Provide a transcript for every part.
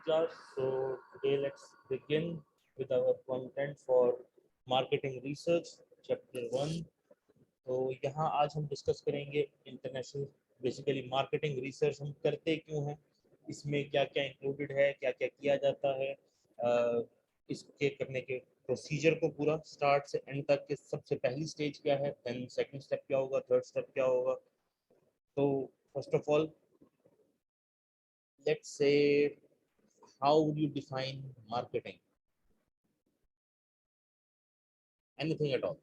class. So today let's begin with our content for marketing research chapter 1. तो यहाँ आज हम डिस्कस करेंगे इंटरनेशनल बेसिकली मार्केटिंग रिसर्च हम करते क्यों हैं, इसमें क्या क्या इंक्लूडेड है, क्या क्या किया जाता है, इसके करने के प्रोसीजर को पूरा स्टार्ट से एंड तक के सबसे पहली स्टेज क्या है, देन सेकंड स्टेप क्या होगा, थर्ड स्टेप क्या होगा. तो first of all let's say, how would you define marketing? Anything at all?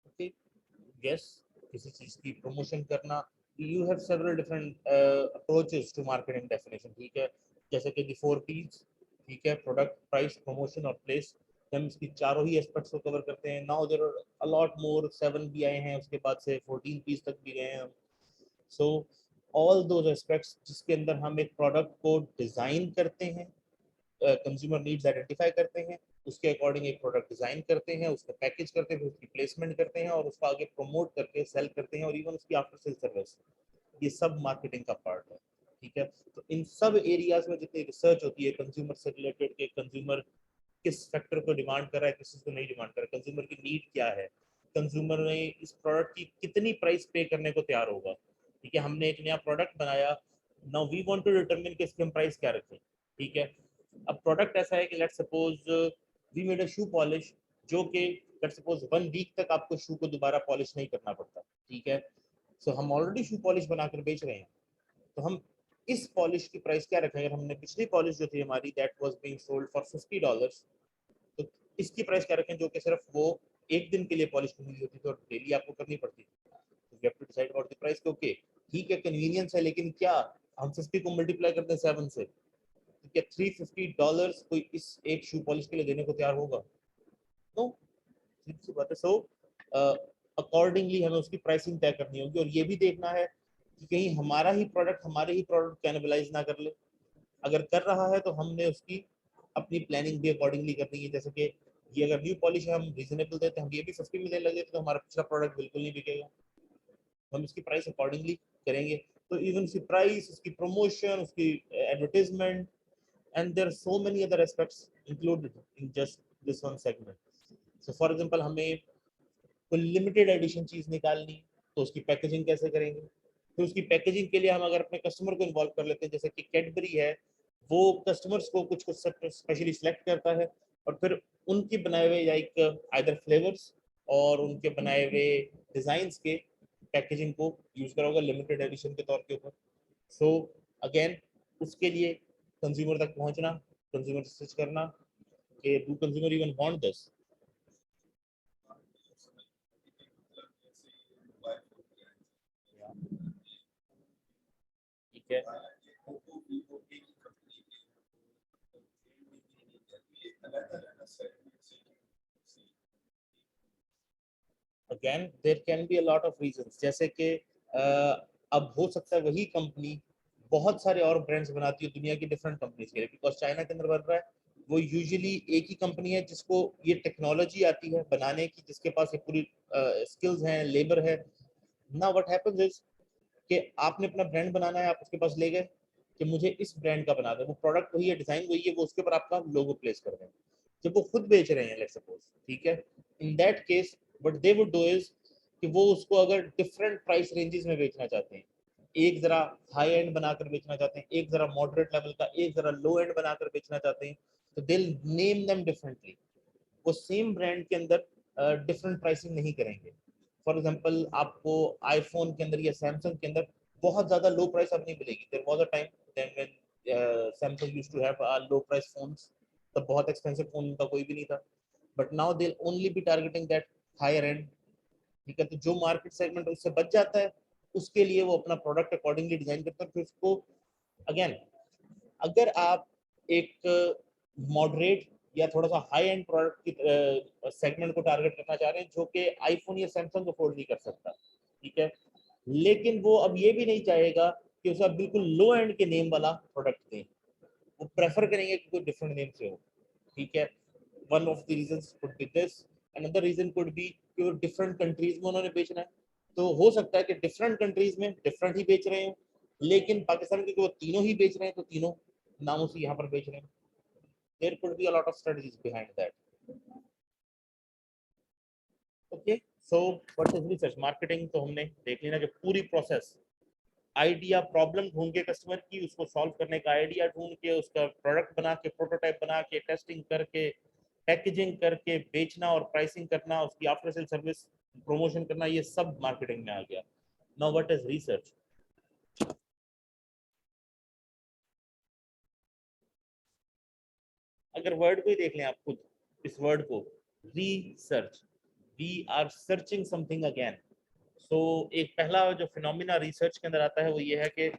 Okay, yes, किसी चीज की प्रमोशन करना. You have several different approaches to marketing definition. ठीक है, जैसे कि the 4 P's. ठीक है, प्रोडक्ट, प्राइस, प्रमोशन और प्लेस. हम इसकी चारों ही एस्पेक्ट्स को कवर करते हैं. Now there are a lot more, 7 भी आए हैं, उसके बाद से 14 P's तक भी गए हैं हम. सो ऑल दोज एस्पेक्ट्स जिसके अंदर हम एक प्रोडक्ट को डिजाइन करते हैं, कंज्यूमर नीड्स आइडेंटिफाई करते हैं, उसके अकॉर्डिंग एक प्रोडक्ट डिजाइन करते हैं, उसका पैकेज करते हैं, फिर उसकी प्लेसमेंट करते हैं और उसको आगे प्रमोट करके सेल करते हैं और इवन उसकी आफ्टर सेल सर्विस. ये सब मार्केटिंग का पार्ट है. ठीक है, तो इन सब एरियाज में जितनी रिसर्च होती है कंज्यूमर से रिलेटेड के, कंज्यूमर किस फैक्टर को डिमांड कर रहा है, किस चीज को नहीं डिमांड कर रहा है, कंज्यूमर की नीड क्या है, कंज्यूमर ने इस प्रोडक्ट की कितनी प्राइस पे करने को तैयार होगा. ठीक है, हमने एक नया प्रोडक्ट बनाया, now we want to determine कि इसकी हम प्राइस क्या रखें. ठीक है, अब प्रोडक्ट ऐसा है कि let's suppose we made a shoe polish, जो कि लेट्स सपोज 1 वीक तक आपको शू को दोबारा पॉलिश नहीं करना पड़ता. ठीक है, सो हम ऑलरेडी शू पॉलिश बनाकर बेच रहे हैं, तो हम इस पॉलिश की प्राइस क्या रखें. अगर हमने पिछली पॉलिश जो थी हमारी that was being sold for $50, तो इसकी प्राइस क्या रखें जो कि सिर्फ वो एक दिन के लिए पॉलिश करनी होती थी और डेली आपको करनी पड़ती थी. तो we have to decide about the price. Okay, ठीक है, कन्वीनियंस है, लेकिन क्या हम 50 को मल्टीप्लाई करते हैं 7 से, तो क्या $350 कोई इस एक शू पॉलिश के लिए देने को तैयार होगा? नो, सीधी सी बात है. सो अकॉर्डिंगली हमें उसकी प्राइसिंग तय करनी होगी और ये भी देखना है कि कहीं हमारे ही प्रोडक्ट कैनिबलाइज ना कर ले. अगर कर रहा है तो हमने उसकी अपनी प्लानिंग भी अकॉर्डिंगली करनी है. जैसे कि ये अगर न्यू पॉलिश है, हम रीजनेबल देते हैं, हम ये भी 50 में देने लगे तो हमारा पिछला प्रोडक्ट बिल्कुल नहीं बिकेगा. हम इसकी प्राइस अकॉर्डिंगली करेंगे. तो इवन उसकी प्राइस, उसकी प्रमोशन, उसकी advertisement, and there are so many other aspects included in just this one segment. So for example, हमें कोई लिमिटेड एडिशन चीज निकालनी, तो उसकी पैकेजिंग कैसे करेंगे. फिर उसकी पैकेजिंग के लिए हम अगर अपने कस्टमर को इन्वॉल्व कर लेते हैं, जैसे कि कैडबरी है, वो कस्टमर्स को कुछ कुछ स्पेशली सिलेक्ट करता है और फिर उनके बनाए हुए लाइक आइदर फ्लेवर्स और उनके बनाए हुए डिजाइन्स के पैकेजिंग को यूज करा होगा लिमिटेड एडिशन के तौर के ऊपर. सो अगेन उसके लिए कंज्यूमर तक पहुंचना, कंज्यूमर रिसर्च करना कि do consumer even want this. ठीक है, again there can be a lot of reasons. जैसे कि अब हो सकता है वही कंपनी बहुत सारे और ब्रांड्स बनाती है दुनिया की डिफरेंट कंपनीज के लिए, बिकॉज चाइना के अंदर बन रहा है. वो यूजुअली एक ही कंपनी है जिसको ये टेक्नोलॉजी आती है बनाने की, जिसके पास ये पूरी स्किल्स हैं, लेबर है. ना व्हाट हैपेंस इज कि आपने अपना ब्रांड बनाना है, आप उसके पास ले गए कि मुझे इस ब्रांड का बना दे, वो प्रोडक्ट वही है, डिजाइन वही है, वो उसके ऊपर आपका लोगो प्लेस कर दें. जब वो खुद बेच रहे हैं लेट्स सपोज, ठीक है, in that case what they would do is कि वो उसको अगर डिफरेंट प्राइस रेंजेस में बेचना चाहते हैं, एक जरा हाई एंड बनाकर बेचना चाहते हैं, एक जरा मॉडरेट लेवल का, एक जरा लो एंड बनाकर बेचना चाहते हैं, तो दे नेम देम डिफरेंटली. वो सेम ब्रांड के अंदर डिफरेंट प्राइसिंग नहीं करेंगे. फॉर एग्जांपल, आपको आईफोन के अंदर या सैमसंग के अंदर बहुत ज्यादा लो प्राइस अब नहीं मिलेगी. There was a time then when Samsung used to have low price phones, तब बहुत एक्सपेंसिव फोन उनका कोई भी नहीं था. But now they only be targeting that higher end. ठीक है, तो जो मार्केट सेगमेंट उससे बच जाता है उसके लिए वो अपना प्रोडक्ट अकॉर्डिंगली डिजाइन करते हैं. फिर उसको अगेन, अगर आप एक मॉडरेट या थोड़ा सा हाई एंड प्रोडक्ट की सेगमेंट को टारगेट करना चाह रहे हैं जो कि आईफोन या सैमसंग अफोर्ड नहीं कर सकता, ठीक है, लेकिन वो अब ये भी नहीं चाहेगा कि उसे आप बिल्कुल लो एंड के नेम वाला प्रोडक्ट दें, वो प्रेफर करेंगे कि कोई डिफरेंट नेम से हो. ठीक है, one of the reasons could be this. Another reason could be कि वो डिफरेंट कंट्रीज में उन्होंने बेचना है, तो हो सकता है कि डिफरेंट कंट्रीज में डिफरेंट ही बेच रहे हैं, लेकिन पाकिस्तान के वो तीनों ही बेच रहे हैं, तो तीनों नामों से यहाँ पर बेच रहे हैं. There could be a lot of strategies behind that. Okay, so what is research marketing? तो हमने देख लिया कि पूरी प्रोसेस, आइडिया, प्रॉब्लम ढूंढ के कस्टमर की, उसको सॉल्व करने का आइडिया ढूंढ के, उसका प्रोडक्ट बना के, प्रोटोटाइप बना के, टेस्टिंग करके, पैकेजिंग करके, बेचना और प्राइसिंग करना, उसकी आफ्टर सेल सर्विस प्रमोशन करना, ये सब मार्केटिंग में आ गया. Now what is research? अगर वर्ड को ही देख लें आप खुद, इस वर्ड को, research, we are searching something again. So एक पहला जो फिनोमिना रिसर्च के अंदर आता है वो ये है कि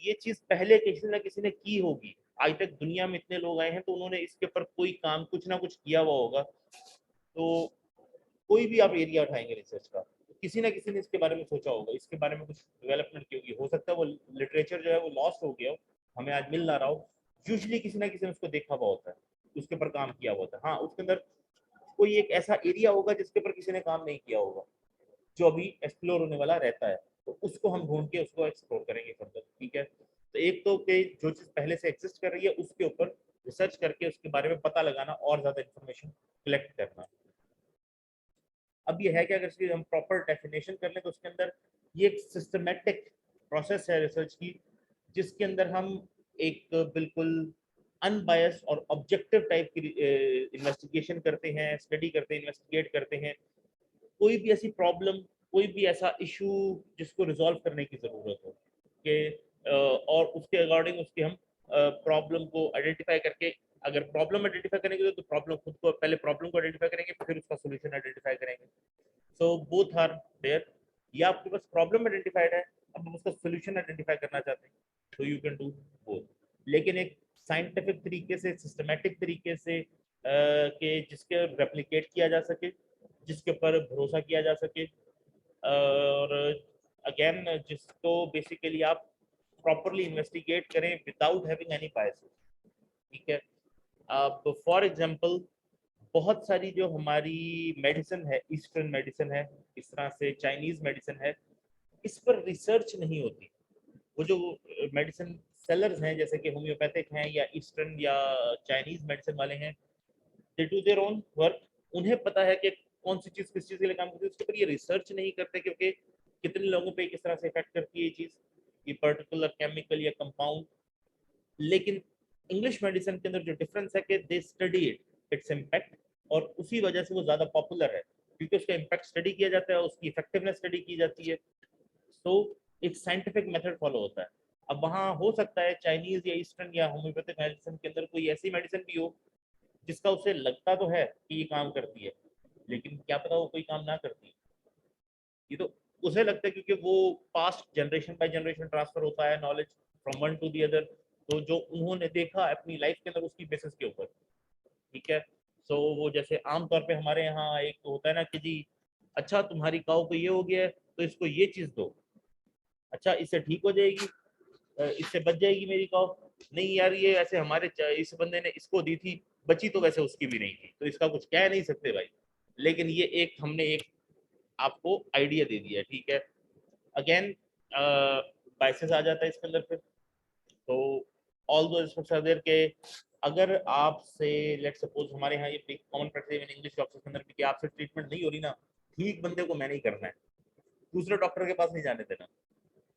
ये चीज पहले किसी ना किसी ने की होगी. आज तक दुनिया में इतने लोग आए हैं तो उन्होंने इसके ऊपर कोई काम कुछ ना कुछ किया हुआ होगा. तो कोई भी आप एरिया उठाएंगे रिसर्च का, तो किसी ना किसी ने इसके बारे में सोचा होगा, इसके बारे में कुछ डेवलपमेंट की होगी. हो सकता है वो लिटरेचर जो है वो लॉस्ट हो गया हो, हमें आज मिल ना रहा हो. यूजली किसी ना किसी ने उसको देखा हुआ होता है, उसके ऊपर काम किया हुआ होता है. हाँ, उसके अंदर कोई एक ऐसा एरिया होगा जिसके ऊपर किसी ने काम नहीं किया होगा, जो अभी एक्सप्लोर होने वाला रहता है, तो उसको हम ढूंढ के उसको एक्सप्लोर करेंगे फर्दर. ठीक है, तो एक तो कि जो चीज पहले से एग्जिस्ट कर रही है उसके ऊपर रिसर्च करके उसके बारे में पता लगाना और ज्यादा इंफॉर्मेशन कलेक्ट करना. अब ये है कि अगर इसकी हम प्रॉपर डेफिनेशन कर लें तो उसके अंदर ये एक सिस्टमेटिक प्रोसेस है रिसर्च की, जिसके अंदर हम एक बिल्कुल अनबायस्ड और ऑब्जेक्टिव टाइप की इन्वेस्टिगेशन करते हैं, स्टडी करते हैं, इन्वेस्टिगेट करते हैं. कोई भी ऐसी प्रॉब्लम, कोई भी ऐसा इशू जिसको रिजॉल्व करने की ज़रूरत हो कि और उसके अकॉर्डिंग उसके हम प्रॉब्लम को आइडेंटिफाई करके, अगर प्रॉब्लम आइडेंटिफाई करेंगे तो प्रॉब्लम खुद को, पहले प्रॉब्लम को आइडेंटिफाई करेंगे फिर उसका सोल्यूशन आइडेंटिफाई करेंगे. So both are there. या आपके पास प्रॉब्लम आइडेंटिफाइड है, अब आप उसका सोल्यूशन आइडेंटिफाई करना चाहते हैं, तो यू कैन डू बोथ. लेकिन एक साइंटिफिक तरीके से, सिस्टमेटिक तरीके से कि जिसके रेप्लिकेट किया जा सके, जिसके ऊपर भरोसा किया जा सके, और अगेन जिसको बेसिकली आप प्रॉपरली इन्वेस्टिगेट करें विदाउट हैविंग एनी बायसेस. ठीक है, अब फॉर एग्जांपल बहुत सारी जो हमारी मेडिसिन है, ईस्टर्न मेडिसिन है, इस तरह से चाइनीज मेडिसिन है, इस पर रिसर्च नहीं होती. वो जो मेडिसिन सेलर्स हैं जैसे कि होम्योपैथिक हैं या ईस्टर्न या चाइनीज मेडिसिन वाले हैं, they do their own work. उन्हें पता है कि कौन सी चीज किस चीज के लिए काम करती है, उसके ऊपर ये रिसर्च नहीं करते क्योंकि कितने लोगों पे किस तरह से इफेक्ट करती है ये चीज, ये पर्टिकुलर केमिकल या कंपाउंड. लेकिन इंग्लिश मेडिसिन के अंदर जो डिफरेंस है कि दे स्टडी इट्स इम्पैक्ट, और उसी वजह से वो ज्यादा पॉपुलर है क्योंकि उसका इम्पैक्ट स्टडी किया जाता है, उसकी इफेक्टिवनेस स्टडी की जाती है. तो एक साइंटिफिक मेथड फॉलो होता है. अब वहाँ हो सकता है चाइनीज या ईस्टर्न या होम्योपैथिक मेडिसिन के अंदर कोई ऐसी मेडिसिन भी हो जिसका उसे लगता तो है कि ये काम करती है, लेकिन क्या पता वो कोई काम ना करती है. ये तो उसे लगता है क्योंकि वो past generation by generation transfer होता है knowledge from one to the other, तो जो उन्होंने देखा अपनी लाइफ के अंदर उसकी बेसिस के ऊपर. ठीक है, सो वो जैसे आमतौर पे हमारे यहाँ एक तो होता है ना कि जी, अच्छा तुम्हारी काऊ को ये हो गया है तो इसको ये चीज दो, अच्छा इससे ठीक हो जाएगी, इससे बच जाएगी मेरी काऊ. नहीं यार, ये ऐसे हमारे इस बंदे ने इसको दी थी, बची तो वैसे उसकी भी नहीं थी, तो इसका कुछ कह नहीं सकते भाई. लेकिन ये एक हमने एक आपको आइडिया दे दिया. ठीक है, अगेन बाइसेस आ जाता है इसके अंदर फिर. तो ऑल दो एस्पेक्ट्स आर देयर के अगर आपसे लेट सपोज हमारे यहाँ ये common practice in English doctors के अंदर भी कि आपसे ट्रीटमेंट नहीं हो रही ना, ठीक बंदे को मैंने ही करना है, दूसरे डॉक्टर के पास नहीं जाने देना.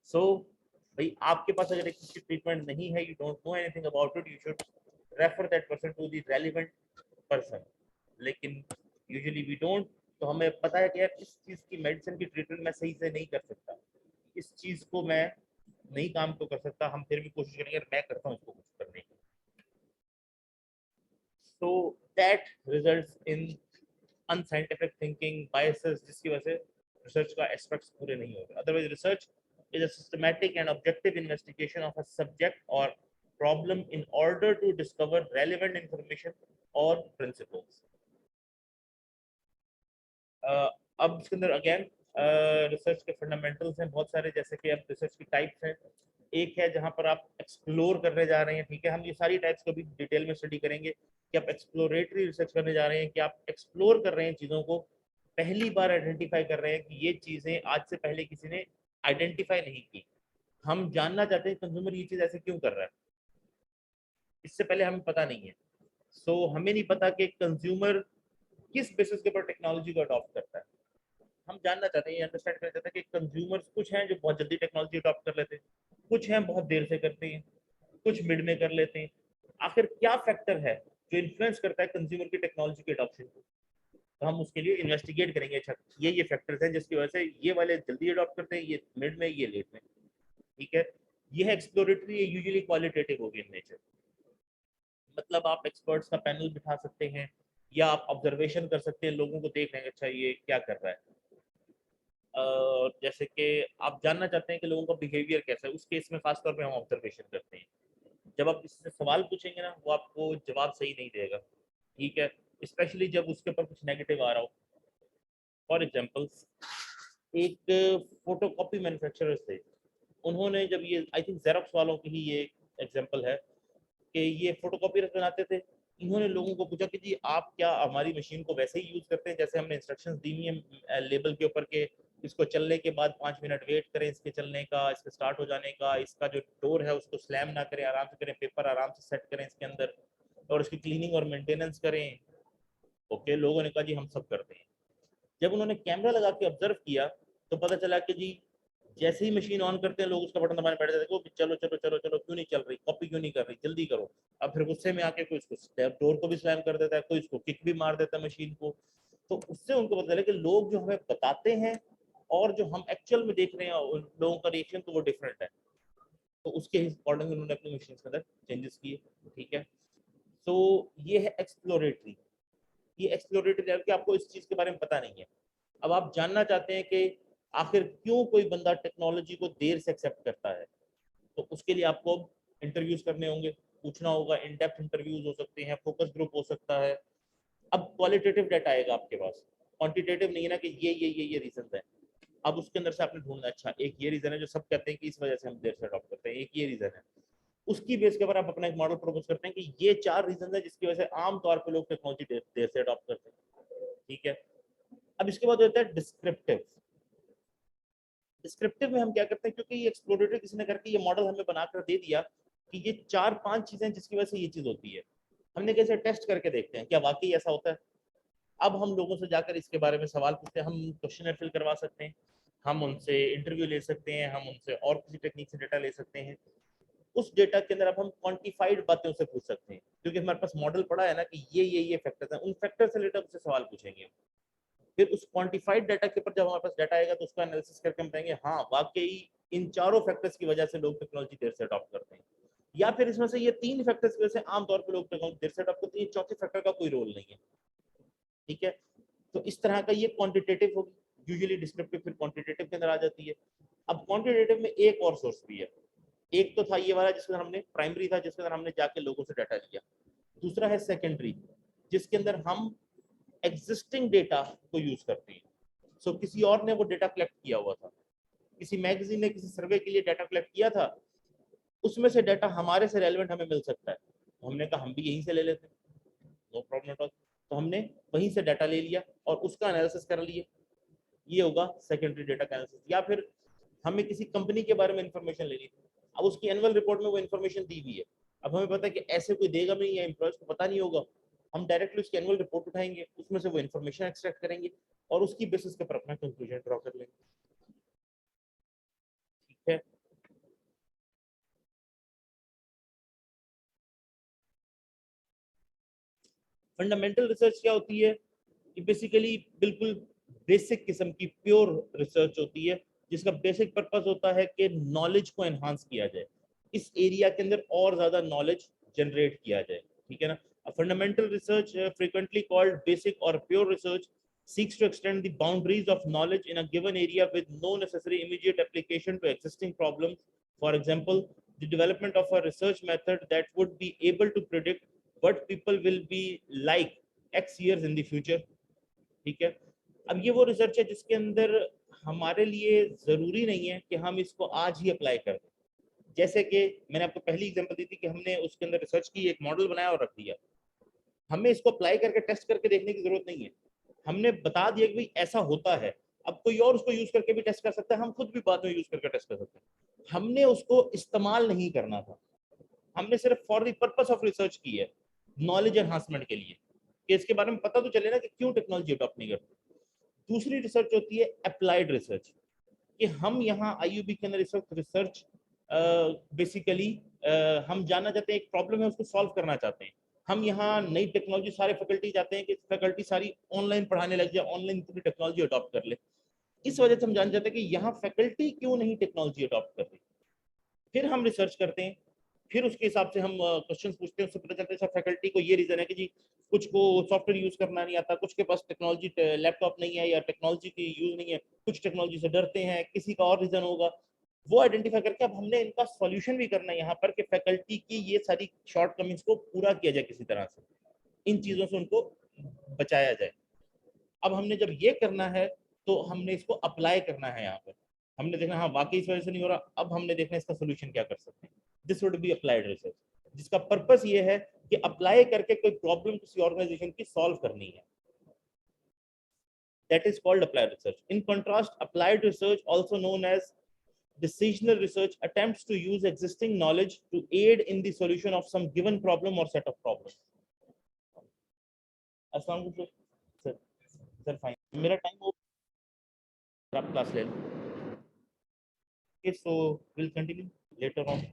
सो भाई आपके पास अगर एक ट्रीटमेंट नहीं है, you don't know anything about it, you should refer that person to the relevant person. लेकिन यूजुअली वी डोंट. तो हमें पता है कि यार इस चीज की मेडिसिन की ट्रीटमेंट मैं सही से नहीं कर सकता, इस चीज को मैं नहीं काम तो कर सकता, हम फिर भी कोशिश करेंगे मैं करता हूँ इसको कुछ करने की. So that results in unscientific thinking, biases, जिसकी वजह से रिसर्च का एस्पेक्ट्स पूरे नहीं होते. Otherwise research is a systematic and objective investigation of a subject or problem in order to discover relevant information or principles. अब इसके अंदर अगेन रिसर्च के फंडामेंटल्स हैं बहुत सारे, जैसे कि अब रिसर्च की टाइप्स हैं. एक है जहां पर आप एक्सप्लोर करने जा रहे हैं. ठीक है, हम ये सारी टाइप्स को भी डिटेल में स्टडी करेंगे कि आप एक्सप्लोरेटरी रिसर्च करने जा रहे हैं, कि आप एक्सप्लोर कर रहे हैं चीज़ों को पहली बार आइडेंटिफाई कर रहे हैं कि ये चीजें आज से पहले किसी ने आइडेंटिफाई नहीं की। हम जानना चाहते हैं कंज्यूमर ये चीज ऐसे क्यों कर रहा है, इससे पहले हमें पता नहीं है। सो हमें नहीं पता कि कंज्यूमर किस बेसिस के ऊपर टेक्नोलॉजी को अडॉप्ट करता है। हम जानना चाहते हैं, ये अंडरस्टैंड करना चाहते हैं कि कंज्यूमर्स कुछ हैं जो बहुत जल्दी टेक्नोलॉजी अडॉप्ट कर लेते हैं, कुछ हैं बहुत देर से करते हैं, कुछ मिड में कर लेते हैं। आखिर क्या फैक्टर है जो इन्फ्लुएंस करता है कंज्यूमर की टेक्नोलॉजी के अडॉप्शन को? तो हम उसके लिए इन्वेस्टिगेट करेंगे। अच्छा, ये फैक्टर्स हैं जिसकी वजह से ये वाले जल्दी अडॉप्ट करते हैं, ये मिड में, ये लेट में। ठीक है, ये है एक्सप्लोरेटरी, ये यूजुअली क्वालिटेटिव होगी इन नेचर। मतलब आप एक्सपर्ट्स का पैनल बिठा सकते हैं या आप ऑब्जर्वेशन कर सकते हैं, लोगों को देख रहे हैं अच्छा ये क्या कर रहा है। जैसे कि आप जानना चाहते हैं कि लोगों का बिहेवियर कैसा है, उस केस में खासतौर पे हम ऑब्जर्वेशन करते हैं। जब आप इससे सवाल पूछेंगे ना, वो आपको जवाब सही नहीं देगा। ठीक है, स्पेशली जब उसके ऊपर कुछ नेगेटिव आ रहा हो। फॉर एग्जाम्पल, एक फोटो कॉपी मैन्युफैक्चरर्स थे, उन्होंने जब ये, आई थिंक जेरोक्स वालों की ही ये एग्जाम्पल है कि ये फोटो कॉपी बनाते थे। इन्होंने लोगों को पूछा कि जी आप क्या हमारी मशीन को वैसे ही यूज करते हैं जैसे हमने इंस्ट्रक्शंस दी हुई है लेबल के ऊपर के इसको चलने के बाद 5 मिनट वेट करें इसके चलने का, इसके स्टार्ट हो जाने का, इसका जो डोर है उसको स्लैम ना करें, आराम से करें, पेपर आराम से सेट करें इसके अंदर, और इसकी क्लीनिंग और मेंटेनेंस करें। ओके, लोगों ने कहा जी हम सब करते हैं। जब उन्होंने कैमरा लगा के ऑब्जर्व किया तो पता चला कि जी जैसे ही मशीन ऑन करते हैं लोग उसका बटन दबाने बैठ जाते हैं, चलो चलो चलो चलो, क्यों नहीं चल रही, कॉपी क्यों नहीं कर रही, जल्दी करो। अब फिर गुस्से में आके कोई इसको स्टेप डोर को भी स्लैम कर देता है, कोई इसको किक भी मार देता है मशीन को। तो उससे उनको पता चला कि लोग जो हमें बताते हैं और जो हम एक्चुअल में देख रहे हैं उन लोगों का रिएक्शन तो वो डिफरेंट है। तो उसके अकॉर्डिंग उन्होंने अपनी मशीन के अंदर चेंजेस किए। ठीक है, तो ये है एक्सप्लोरेटरी। ये एक्सप्लोरेटरी लेवल कि आपको इस चीज के बारे में पता नहीं है। अब आप जानना चाहते हैं कि आखिर क्यों कोई बंदा टेक्नोलॉजी को देर से एक्सेप्ट करता है, तो उसके लिए आपको इंटरव्यूज करने होंगे, पूछना होगा, इन डेप्थ इंटरव्यूज हो सकते हैं, फोकस ग्रुप हो सकता है। अब क्वालिटेटिव डाटा आएगा आपके पास, क्वांटिटेटिव नहीं है ना कि ये रीजन है। अब उसके अंदर से आपने ढूंढना, अच्छा एक ये रीजन है जो सब कहते हैं कि इस वजह से हम देर से अडॉप्ट करते हैं, एक ये रीजन है। उसकी बेस के ऊपर आप अपना एक मॉडल प्रपोज करते हैं कि ये 4 रीजन है जिसकी वजह से आमतौर पर लोग टेक्नोलॉजी देर से अडॉप्ट करते हैं। ठीक है, अब इसके बाद होता है डिस्क्रिप्टिव। डिस्क्रिप्टिव में हम क्या करते हैं, क्योंकि ये एक्सप्लोरेटरी किसी ने करके ये मॉडल हमें बनाकर दे दिया कि ये 4-5 चीजें जिसकी वजह से ये चीज होती है, हमने कैसे टेस्ट करके देखते हैं क्या वाकई ऐसा होता है। अब हम लोगों से जाकर इसके बारे में सवाल पूछते हैं, हम क्वेश्चन फिल करवा सकते हैं, हम उनसे इंटरव्यू ले सकते हैं, हम उनसे और किसी टेक्निक से डेटा ले सकते हैं। उस डेटा के अंदर अब हम क्वांटिफाइड बातें उससे पूछ सकते हैं, क्योंकि हमारे पास मॉडल पड़ा है ना कि ये फैक्टर्स हैं, उन फैक्टर से रिलेटेड उससे सवाल पूछेंगे। फिर उस क्वांटिफाइड डाटा के ऊपर जब हमारे पास डाटा आएगा तो उसका एनालिसिस करके हम कहेंगे हाँ वाकई इन चारों फैक्टर्स की वजह से लोग टेक्नोलॉजी देर से अडॉप्ट करते हैं, या फिर इसमें से ये 3 फैक्टर्स की वजह से आमतौर पर लोग टेक्नोलॉजी देर से अडॉप्ट करते हैं, चौथे फैक्टर का कोई रोल नहीं है। ठीक है, तो इस तरह का ये क्वांटिटेटिव होगी, यूजुअली डिस्क्रिप्टिव फिर क्वांटिटेटिव के अंदर आ जाती है। अब क्वांटिटेटिव में एक और सोर्स भी है, एक तो था ये वाला जिसके अंदर हमने प्राइमरी था जिसके अंदर हमने जाके लोगों से डाटा लिया, दूसरा है सेकेंडरी जिसके अंदर हम एग्जिस्टिंग डेटा को यूज करते हैं। सो किसी और ने वो डेटा कलेक्ट किया हुआ था, किसी मैगजीन ने किसी सर्वे के लिए डाटा कलेक्ट किया था, उसमें से डाटा हमारे से रेलेवेंट हमें मिल सकता है, तो हमने कहा हम भी यहीं से ले लेते हैं, नो प्रॉब्लम एट ऑल। तो हमने वहीं से डाटा ले लिया और उसका एनालिसिस कर लिए, ये होगा सेकेंडरी डेटा का एनालिसिस। या फिर हमें किसी कंपनी के बारे में इंफॉर्मेशन लेनी थी, अब उसकी एनुअल रिपोर्ट में वो इन्फॉर्मेशन दी हुई है, अब हमें पता है कि ऐसे कोई देगा नहीं या एम्प्लॉयज को पता नहीं होगा, हम डायरेक्टली उसकी एनुअल रिपोर्ट उठाएंगे, उसमें से वो इन्फॉर्मेशन एक्सट्रैक्ट करेंगे और उसकी बेसिस के ऊपर अपना कंक्लूजन ड्रॉ कर लेंगे। ठीक है, फंडामेंटल रिसर्च क्या होती है, ये बेसिकली बिल्कुल बेसिक किस्म की प्योर रिसर्च होती है जिसका बेसिक पर्पस होता है कि नॉलेज को एनहांस किया जाए, इस एरिया के अंदर और ज्यादा नॉलेज जनरेट किया जाए। ठीक है ना, fundamental research frequently called basic or pure research seeks to extend the boundaries of knowledge in a given area with no necessary immediate application to existing problems. For example, the development of a research method that would be able to predict what people will be like x years in the future। ठीक है, अब ये वो research है जिसके अंदर हमारे लिए जरूरी नहीं है कि हम इसको आज ही अप्लाई कर दें। जैसे कि मैंने आपको पहली एग्जांपल दी थी कि हमने उसके अंदर रिसर्च की, एक मॉडल बनाया और रख दिया, हमें इसको अप्लाई करके टेस्ट करके देखने की जरूरत नहीं है। हमने बता दिया कि भाई ऐसा होता है, अब कोई और उसको यूज करके भी टेस्ट कर सकता है, हम खुद भी बाद में यूज करके टेस्ट कर सकते हैं। हमने उसको इस्तेमाल नहीं करना था, हमने सिर्फ for the purpose of research की है, नॉलेज एनहांसमेंट के लिए, कि इसके बारे में पता तो चले ना कि क्यों टेक्नोलॉजी अडॉप्ट नहीं करते। दूसरी रिसर्च होती है अप्लाइड रिसर्च, कि हम यहाँ आईयूबी के अंदर इस वक्त रिसर्च बेसिकली हम जानना चाहते हैं, एक प्रॉब्लम है उसको सॉल्व करना चाहते हैं। हम यहाँ नई टेक्नोलॉजी, सारे फैकल्टी चाहते हैं कि फैकल्टी सारी ऑनलाइन पढ़ाने लग जाए, ऑनलाइन पूरी टेक्नोलॉजी अडॉप्ट कर ले। इस वजह से हम जान चाहते हैं कि यहाँ फैकल्टी क्यों नहीं टेक्नोलॉजी अडॉप्ट कर रही। फिर हम रिसर्च करते हैं, फिर उसके हिसाब से हम क्वेश्चंस पूछते हैं, उससे पता चलता है सब फैकल्टी को ये रीजन है कि जी कुछ को सॉफ्टवेयर यूज करना नहीं आता, कुछ के पास टेक्नोलॉजी लैपटॉप नहीं है या टेक्नोलॉजी की यूज नहीं है, कुछ टेक्नोलॉजी से डरते हैं, किसी का और रीजन होगा। वो आइडेंटिफाई करके अब हमने इनका सॉल्यूशन भी करना है यहाँ पर कि फैकल्टी की ये सारी शॉर्टकमिंग्स को पूरा किया जाए किसी तरह से, इन चीजों से उनको बचाया जाए। अब हमने जब ये करना है तो हमने इसको अप्लाई करना है यहाँ पर, हमने देखना हाँ वाकई इस वजह से नहीं हो रहा, अब हमने देखना इसका सोल्यूशन क्या कर सकते हैं। This would be applied research, जिसका पर्पस ये है कि अप्लाई करके कोई प्रॉब्लम किसी ऑर्गेनाइजेशन की सॉल्व करनी है। That is called applied research. In contrast, applied research, also known as decisional research, attempts to use existing knowledge to aid in the solution of some given problem or set of problems. अस्सलाम वालेकुम sir. Sir fine, मेरा time हो, आप class ले लो। Okay, so we'll continue later on.